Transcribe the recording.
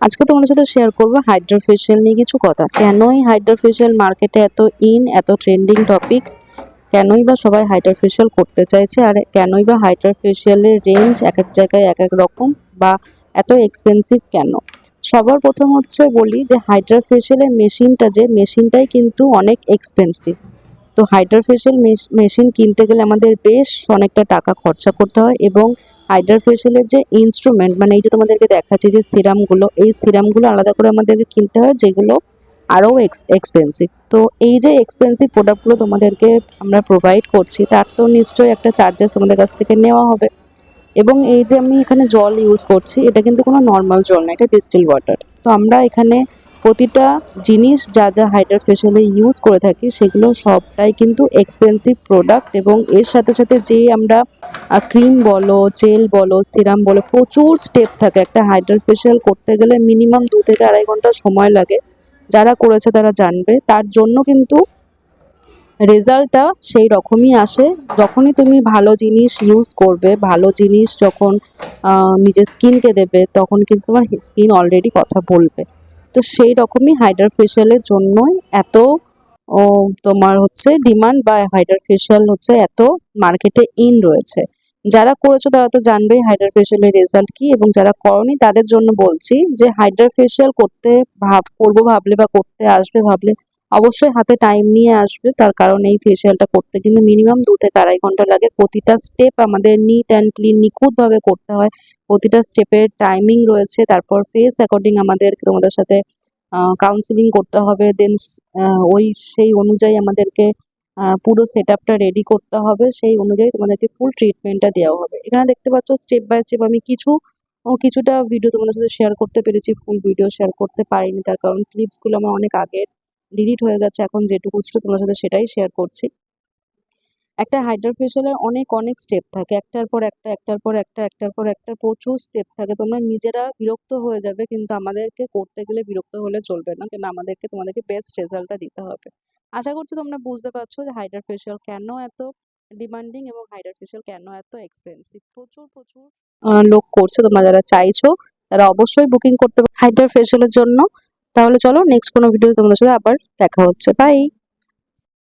আজকে তোমাদের সাথে শেয়ার করবো হাইড্রা ফেশিয়াল নিয়ে কিছু কথা। কেনই হাইড্রা ফেশিয়াল মার্কেটে এত এত ট্রেন্ডিং টপিক, কেনই বা সবাই হাইড্রা ফেশিয়াল করতে চাইছে, আর কেনই বা হাইড্রা ফেশিয়ালের রেঞ্জ এক এক জায়গায় এক এক রকম বা এত এক্সপেন্সিভ কেন। সবার প্রথম হচ্ছে বলি যে হাইড্রা ফেশিয়ালের মেশিনটাই কিন্তু অনেক এক্সপেন্সিভ। তো হাইড্রা ফেশিয়াল মেশিন কিনতে গেলে আমাদের বেশ অনেকটা টাকা খরচা করতে হয়, এবং হাইড্রা ফেশিয়ালের যে ইনস্ট্রুমেন্ট, মানে এই যে তোমাদেরকে দেখাচ্ছি যে সিরামগুলো, এই সিরামগুলো আলাদা করে আমাদেরকে কিনতে হয়, যেগুলো আরও এক্সপেন্সিভ। তো এই যে এক্সপেন্সিভ প্রোডাক্টগুলো তোমাদেরকে আমরা প্রোভাইড করছি, তার তো নিশ্চয়ই একটা চার্জেস তোমাদের কাছ থেকে নেওয়া হবে। এবং এই যে আমি এখানে জল ইউজ করছি, এটা কিন্তু কোনো নর্মাল জল না, এটা ডিস্টিল ওয়াটার। তো আমরা এখানে প্রতিটা জিনিস যা যা হাইড্রা ফেশিয়ালে ইউজ করে থাকি সেগুলো সবটাই কিন্তু এক্সপেন্সিভ প্রোডাক্ট। এবং এর সাথে সাথে যে আমরা ক্রিম বলো, জেল বলো, সিরাম বলো, প্রচুর স্টেপ থাকে। একটা হাইড্রা ফেশিয়াল করতে গেলে মিনিমাম 2 থেকে 2.5 ঘন্টা সময় লাগে। যারা করেছে তারা জানবে। তার জন্য কিন্তু রেজাল্টটা সেই রকমই আসে। যখনই তুমি ভালো জিনিস ইউজ করবে, ভালো জিনিস যখন নিজের স্কিনকে দেবে, তখন কিন্তু তোমার স্কিন অলরেডি কথা বলবে। তো সেই রকমই হাইড্রা ফেশিয়ালের জন্যই এত তোমার হচ্ছে ডিমান্ড, বা হাইড্রা ফেশিয়াল হচ্ছে এত মার্কেটে রয়েছে। যারা করেছো তারা তো জানবেই হাইড্রা ফেশিয়ালের রেজাল্ট কি, এবং যারা করনি তাদের জন্য বলছি যে হাইড্রা ফেশিয়াল করবো ভাবলে বা করতে আসবে ভাবলে অবশ্যই হাতে টাইম নিয়ে আসবে। তার কারণ এই ফেশিয়ালটা করতে কিন্তু মিনিমাম 2 থেকে 2.5 ঘন্টা লাগে। প্রতিটা স্টেপ আমাদের নিট অ্যান্ড ক্লিন নিখুঁতভাবে করতে হয়। প্রতিটা স্টেপের টাইমিং রয়েছে। তারপর ফেস অ্যাকর্ডিং আমাদের তোমাদের সাথে কাউন্সিলিং করতে হবে। দেন সেই অনুযায়ী আমাদেরকে পুরো সেটআপটা রেডি করতে হবে। সেই অনুযায়ী তোমাদেরকে ফুল ট্রিটমেন্টটা দেওয়া হবে। এখানে দেখতে পাচ্ছ স্টেপ বাই স্টেপ আমি কিছুটা ভিডিও তোমাদের সাথে শেয়ার করতে পেরেছি, ফুল ভিডিও শেয়ার করতে পারিনি। তার কারণ ক্লিপসগুলো আমার অনেক আগের, ডিলিট হয়ে গেছে। এখন যেটুকু ছিল তোমার সাথে সেটাই শেয়ার করছি। একটা হাইড্রা ফেশিয়ালের অনেক স্টেপ থাকে, একটার পর একটা, একটার পর একটা, একটার পর একটা প্রচুর স্টেপ থাকে। তোমরা নিজেরা বিরক্ত হয়ে যাবে, কিন্তু আমাদেরকে করতে গেলে বিরক্ত হলে চলবে না, কেন তোমাদেরকে বেস্ট রেজাল্টটা দিতে হবে। আশা করছি তোমরা বুঝতে পারছো যে হাইড্রা ফেশিয়াল কেন এত ডিমান্ডিং এবং হাইড্রা ফেশিয়াল কেন এত এক্সপেন্সিভ। প্রচুর লোক করছে। তোমরা যারা চাইছো তারা অবশ্যই বুকিং করতে পারো হাইড্রা ফেশিয়ালের জন্য। তাহলে চলো নেক্সট কোনো ভিডিও তোমাদের সাথে আবার দেখা হচ্ছে। বাই।